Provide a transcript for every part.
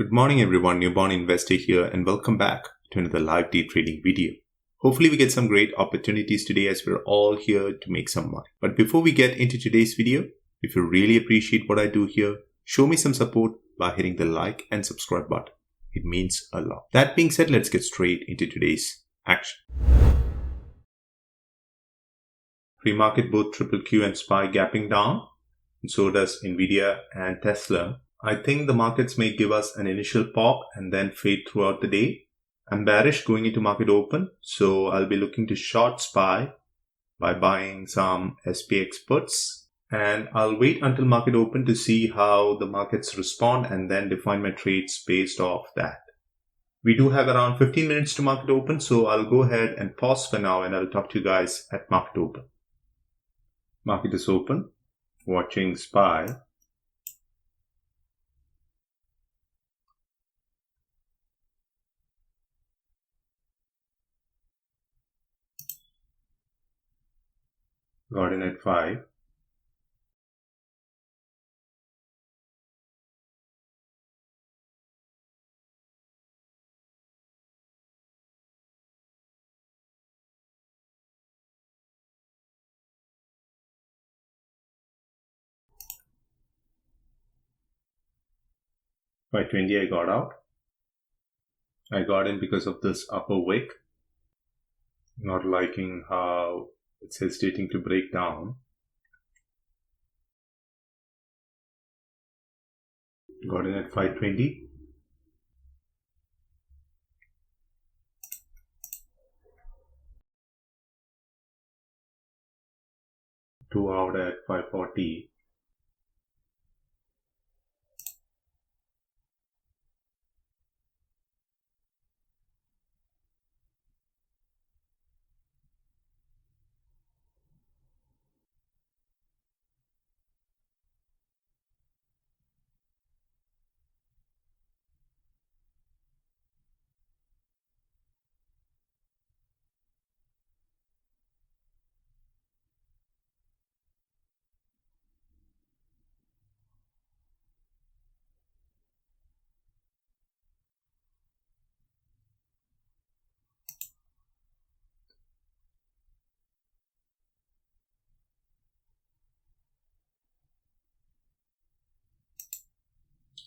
Good morning everyone, Newborn Investor here and welcome back to another live day trading video. Hopefully we get some great opportunities today as we're all here to make some money. But before we get into today's video, if you really appreciate what I do here, show me some support by hitting the like and subscribe button. It means a lot. That being said, let's get straight into today's action. Pre-market both QQQ and SPY gapping down, and so does Nvidia and Tesla. I think the markets may give us an initial pop and then fade throughout the day. I'm bearish going into market open, so I'll be looking to short SPY by buying some SPX puts, and I'll wait until market open to see how the markets respond and then define my trades based off that. We do have around 15 minutes to market open, so I'll go ahead and pause for now and I'll talk to you guys at market open. Market is open, watching SPY. Got in at 5. By 20 I got out. I got in because of this upper wick. Not liking how it's hesitating to break down. Got in at 520. Two out at 540.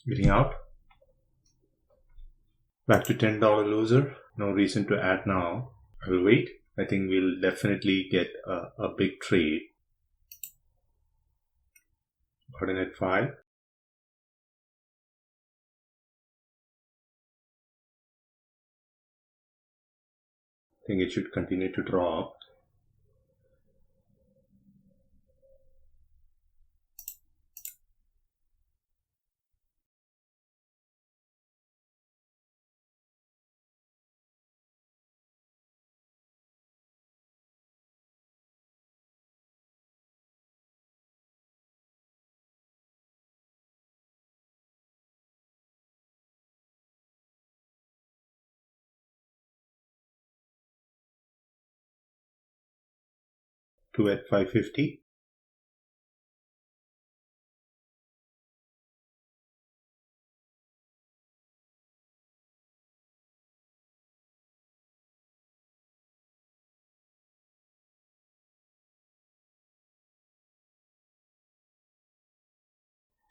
Getting out. Back to $10 loser. No reason to add now. I'll wait. I think we'll definitely get a big trade. Got in at 5. I think it should continue to drop. Two at 550.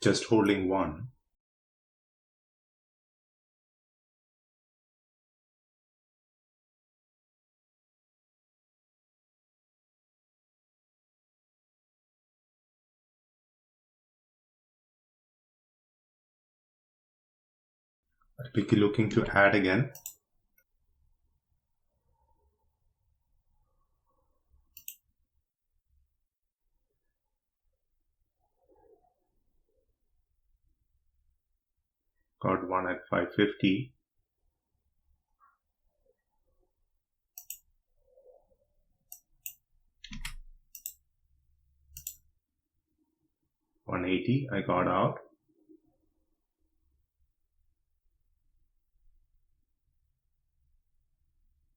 Just holding one. I'll be looking to add again. Got one at 550. $180, I got out.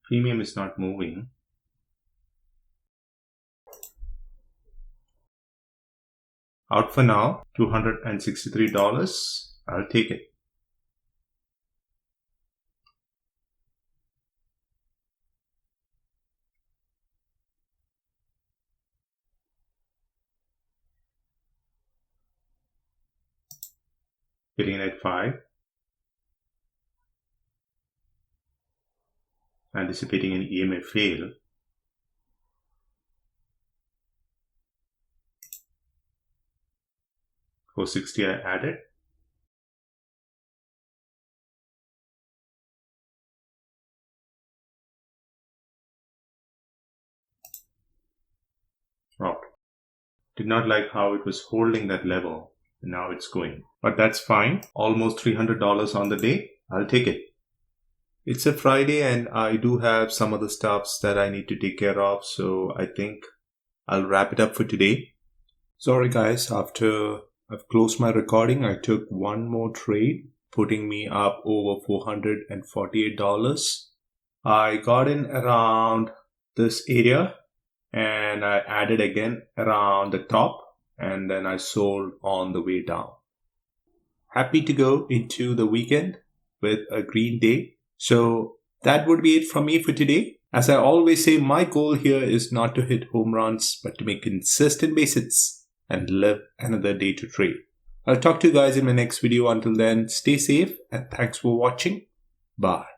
Premium is not moving. Out for now, $263. I'll take it. Hitting at 5. Anticipating an EMA fail. $460 I added. Oh, did not like how it was holding that level. Now it's going. But that's fine. Almost $300 on the day. I'll take it. It's a Friday and I do have some other stuffs that I need to take care of. So I think I'll wrap it up for today. Sorry guys, after I've closed my recording, I took one more trade, putting me up over $448. I got in around this area and I added again around the top and then I sold on the way down. Happy to go into the weekend with a green day. So that would be it from me for today. As I always say, my goal here is not to hit home runs, but to make consistent base hits and live another day to trade. I'll talk to you guys in my next video. Until then, stay safe and thanks for watching. Bye.